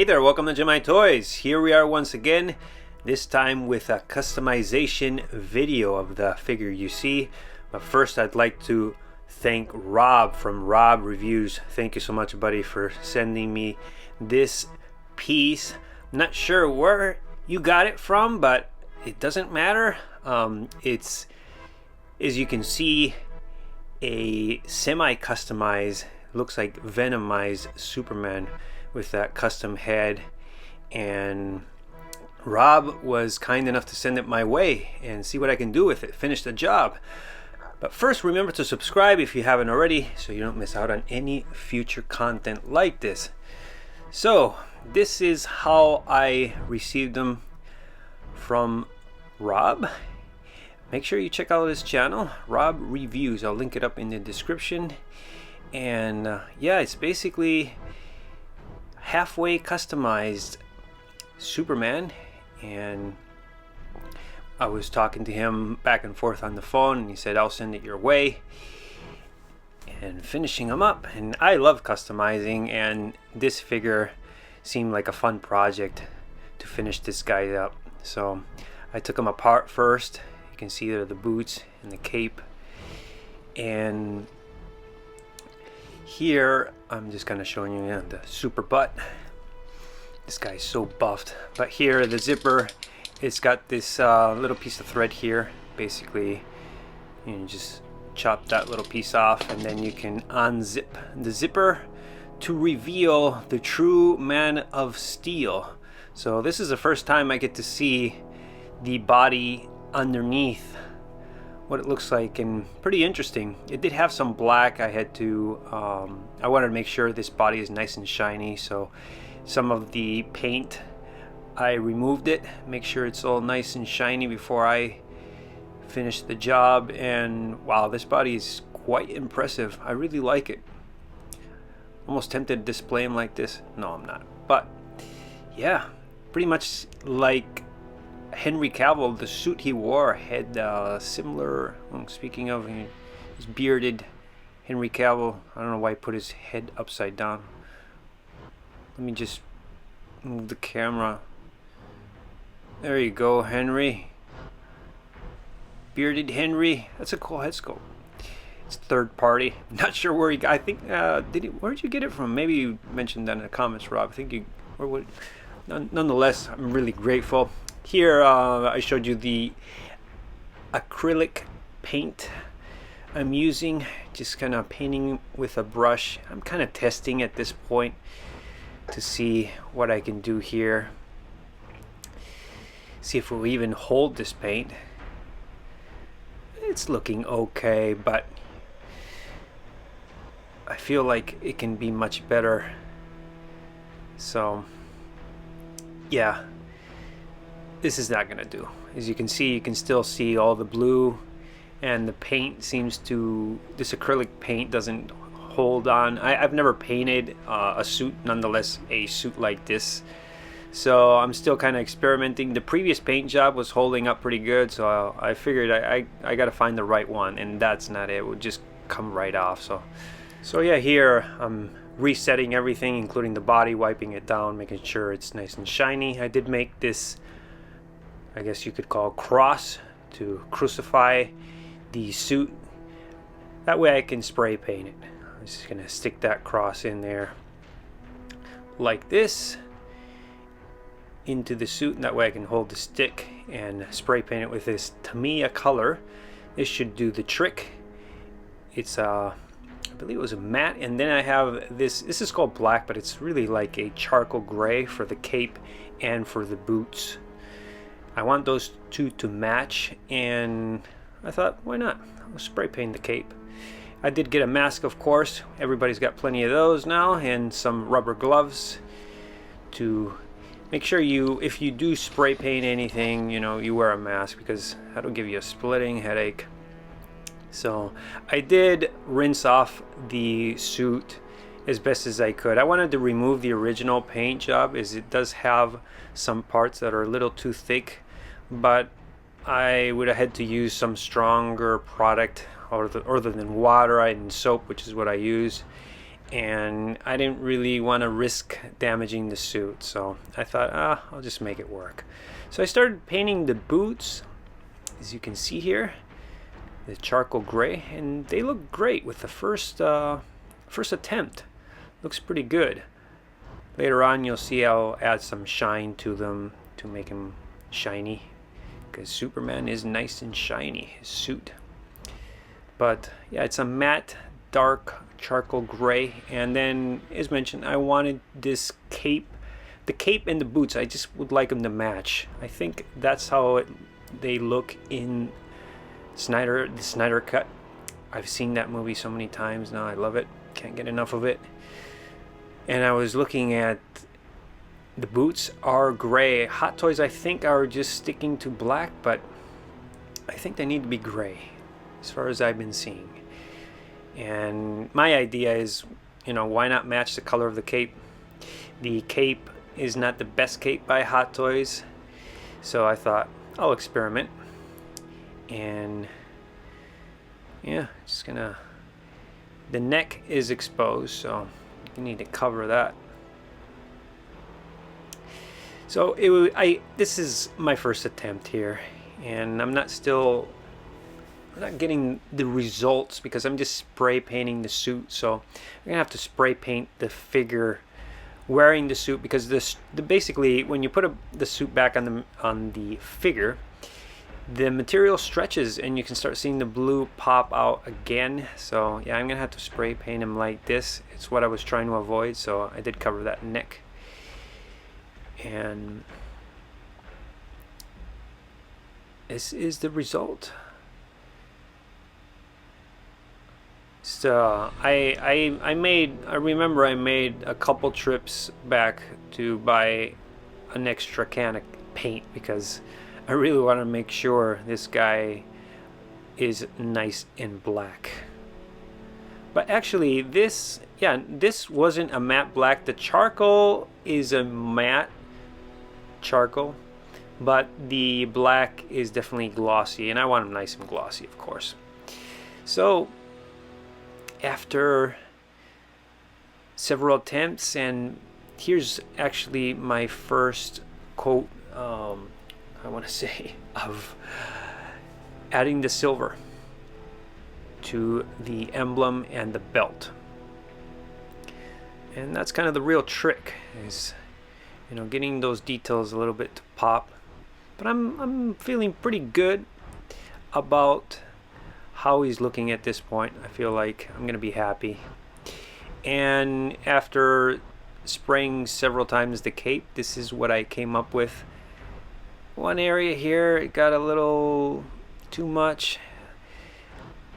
there, welcome to GemIIToys. Here we are once again, this time with a customization video of the figure you see. But first I'd like to thank Rob from Rob Reviews. Thank you so much, buddy, for sending me this piece. I'm not sure where you got it from, but it doesn't matter. It's, as you can see, a semi-customized, looks like Venomized Superman with that custom head, and Rob was kind enough to send it my way and see what I can do with it, finish the job. But first, remember to subscribe if you haven't already so you don't miss out on any future content like this. So this is how I received them from Rob. Make sure you check out his channel, Rob Reviews. I'll link it up in the description. And yeah, it's basically halfway customized Superman, and I was talking to him back and forth on the phone, and he said I'll send it your way, and finishing him up. And I love customizing, and this figure seemed like a fun project to finish this guy up. So I took him apart first. You can see there the boots and the cape, and here I'm just kind of showing you the super butt. This guy's so buffed. But here the zipper, it's got this little piece of thread here. Basically, you just chop that little piece off, and then you can unzip the zipper to reveal the true Man of Steel. So this is the first time I get to see the body underneath, what it looks like, and pretty interesting. It did have some black. I had to I wanted to make sure this body is nice and shiny, so some of the paint I removed it, make sure it's all nice and shiny before I finish the job. And wow, this body is quite impressive. I really like it. Almost tempted to display him like this. No, I'm not, but yeah, pretty much like Henry Cavill. The suit he wore had similar, speaking of his bearded Henry Cavill, I don't know why he put his head upside down. Let me just move the camera. There you go, Henry. Bearded Henry. That's a cool head sculpt. It's third party. Not sure where he got. I think where'd you get it from? Maybe you mentioned that in the comments, Rob. I think you. Where would? Nonetheless, I'm really grateful. Here I showed you the acrylic paint I'm using, just kind of painting with a brush. I'm kind of testing at this point to see what I can do here. See if we'll even hold this paint. It's looking okay, but I feel like it can be much better. So yeah, this is not gonna do. As you can see, you can still see all the blue, and the paint seems to, this acrylic paint doesn't hold on. I've never painted a suit, nonetheless a suit like this, so I'm still kind of experimenting. The previous paint job was holding up pretty good, so I figured I gotta find the right one, and that's not it. It would just come right off. So yeah, here I'm resetting everything, including the body, wiping it down, making sure it's nice and shiny. I did make this, I guess you could call, cross to crucify the suit. That way I can spray paint it. I'm just gonna stick that cross in there like this into the suit, and that way I can hold the stick and spray paint it with this Tamiya color. This should do the trick. It's I believe it was a matte, and then I have this is called black, but it's really like a charcoal gray for the cape and for the boots. I want those two to match, and I thought, why not? I'll spray paint the cape. I did get a mask, of course. Everybody's got plenty of those now, and some rubber gloves to make sure if you do spray paint anything, you wear a mask, because that'll give you a splitting headache. So I did rinse off the suit as best as I could. I wanted to remove the original paint job, as it does have some parts that are a little too thick, but I would have had to use some stronger product other than water and soap, which is what I use. and I didn't really want to risk damaging the suit, so I thought, I'll just make it work. So I started painting the boots, as you can see here, the charcoal gray, and they look great with the first attempt. Looks pretty good. Later on you'll see I'll add some shine to them to make them shiny, because Superman is nice and shiny, his suit. But yeah, it's a matte dark charcoal gray, and then as mentioned, I wanted this cape, the cape and the boots, I just would like them to match. I think that's how they look in the Snyder cut. I've seen that movie so many times now, I love it, can't get enough of it. And I was looking at the boots are gray. Hot Toys I think are just sticking to black, but I think they need to be gray as far as I've been seeing. And my idea is, why not match the color of the cape? The cape is not the best cape by Hot Toys, so I thought I'll experiment. And yeah, just gonna, the neck is exposed, so you need to cover that. So this is my first attempt here, and I'm not getting the results because I'm just spray painting the suit. So I'm gonna have to spray paint the figure wearing the suit, because basically when you put the suit back on the figure, the material stretches and you can start seeing the blue pop out again. So yeah, I'm gonna have to spray paint him like this. It's what I was trying to avoid, so I did cover that neck. And this is the result. So I remember I made a couple trips back to buy an extra can of paint, because I really want to make sure this guy is nice in black. But actually this wasn't a matte black. The charcoal is a matte charcoal, but the black is definitely glossy, and I want them nice and glossy, of course. So after several attempts, and here's actually my first quote, I want to say, of adding the silver to the emblem and the belt. And that's kind of the real trick, is getting those details a little bit to pop. But I'm feeling pretty good about how he's looking at this point. I feel like I'm gonna be happy. And after spraying several times the cape, this is what I came up with. One area here, it got a little too much.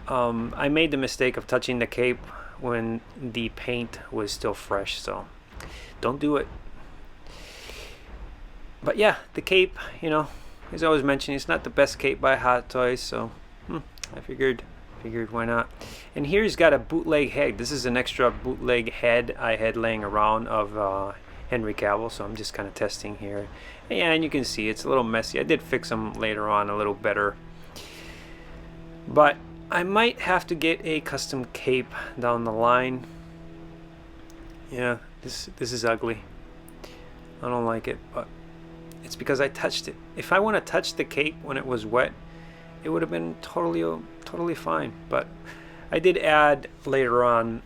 I made the mistake of touching the cape when the paint was still fresh, so don't do it. But yeah, the cape, as I was mentioning, it's not the best cape by Hot Toys, so I figured why not. And here he's got a bootleg head. This is an extra bootleg head I had laying around of Henry Cavill, so I'm just kind of testing here. Yeah, and you can see it's a little messy. I did fix them later on a little better, but I might have to get a custom cape down the line. Yeah, this is ugly. I don't like it, but it's because I touched it. If I want to touch the cape when it was wet, it would have been totally fine. But I did add later on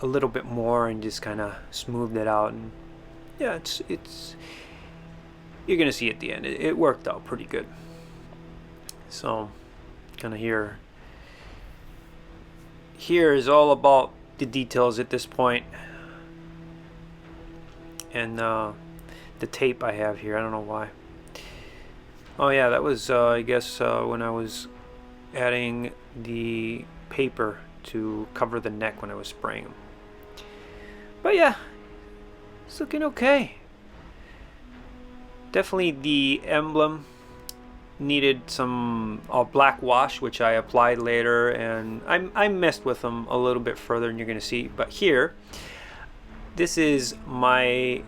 a little bit more and just kind of smoothed it out, and yeah, it's you're gonna see at the end it worked out pretty good. So kind of here is all about the details at this point. And the tape I have here, I don't know why. Oh yeah, that was I guess when I was adding the paper to cover the neck when I was spraying them. But yeah, it's looking okay. Definitely the emblem needed some black wash, which I applied later, and I messed with them a little bit further than you're gonna see. But here, this is my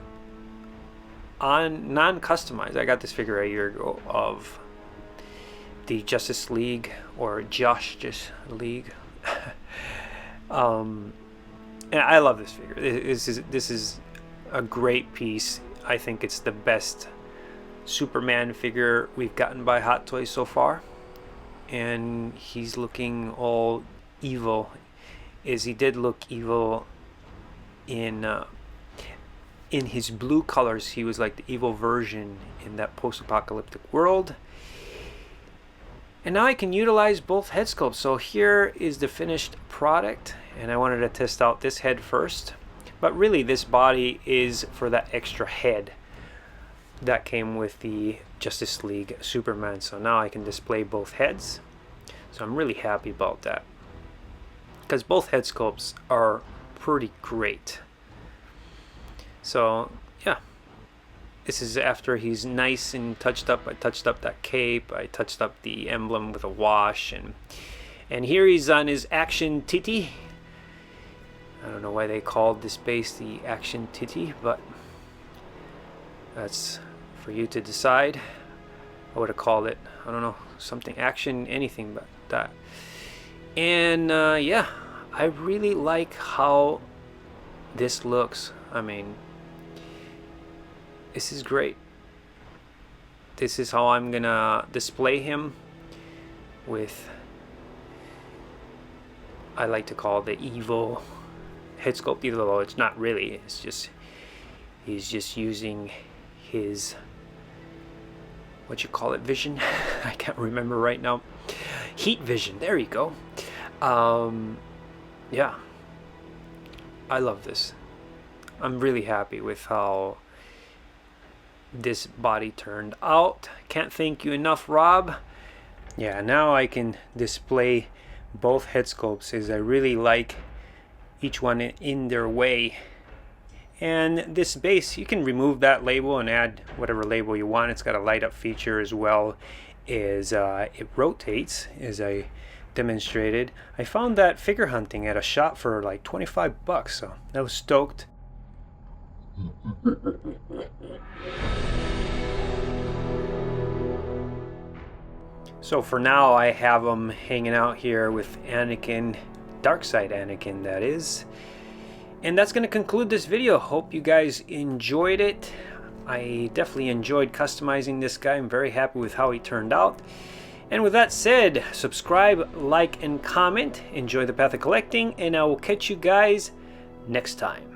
non-customized. I got this figure a year ago of the Justice League, or Justice League, And I love this figure. This is a great piece. I think it's the best Superman figure we've gotten by Hot Toys so far. And he's looking all evil, as he did look evil in his blue colors. He was like the evil version in that post-apocalyptic world. And now I can utilize both head sculpts. So here is the finished product, and I wanted to test out this head first. But really this body is for that extra head that came with the Justice League Superman. So now I can display both heads. So I'm really happy about that, because both head sculpts are pretty great. So yeah, this is after he's nice and touched up. I touched up that cape, I touched up the emblem with a wash, and here he's on his action titty. I don't know why they called this base the action titty, but that's for you to decide. I would have called it, I don't know, something action, anything but that. And yeah, I really like how this looks. I mean, this is great. This is how I'm gonna display him with, I like to call the evil head sculpt, even though it's not really. It's just, he's just using his, what you call it, vision? I can't remember right now. Heat vision, there you go. Yeah, I love this. I'm really happy with how this body turned out. Can't thank you enough, Rob. Yeah, now I can display both head sculpts, as I really like each one in their way. And this base, you can remove that label and add whatever label you want. It's got a light up feature as well as it rotates, as I demonstrated. I found that figure hunting at a shop for like 25 bucks, so I was stoked. So for now, I have them hanging out here with Anakin, Darkseid Anakin, that is. And that's going to conclude this video. Hope you guys enjoyed it. I definitely enjoyed customizing this guy. I'm very happy with how he turned out. And with that said, subscribe, like, and comment. Enjoy the path of collecting, and I will catch you guys next time.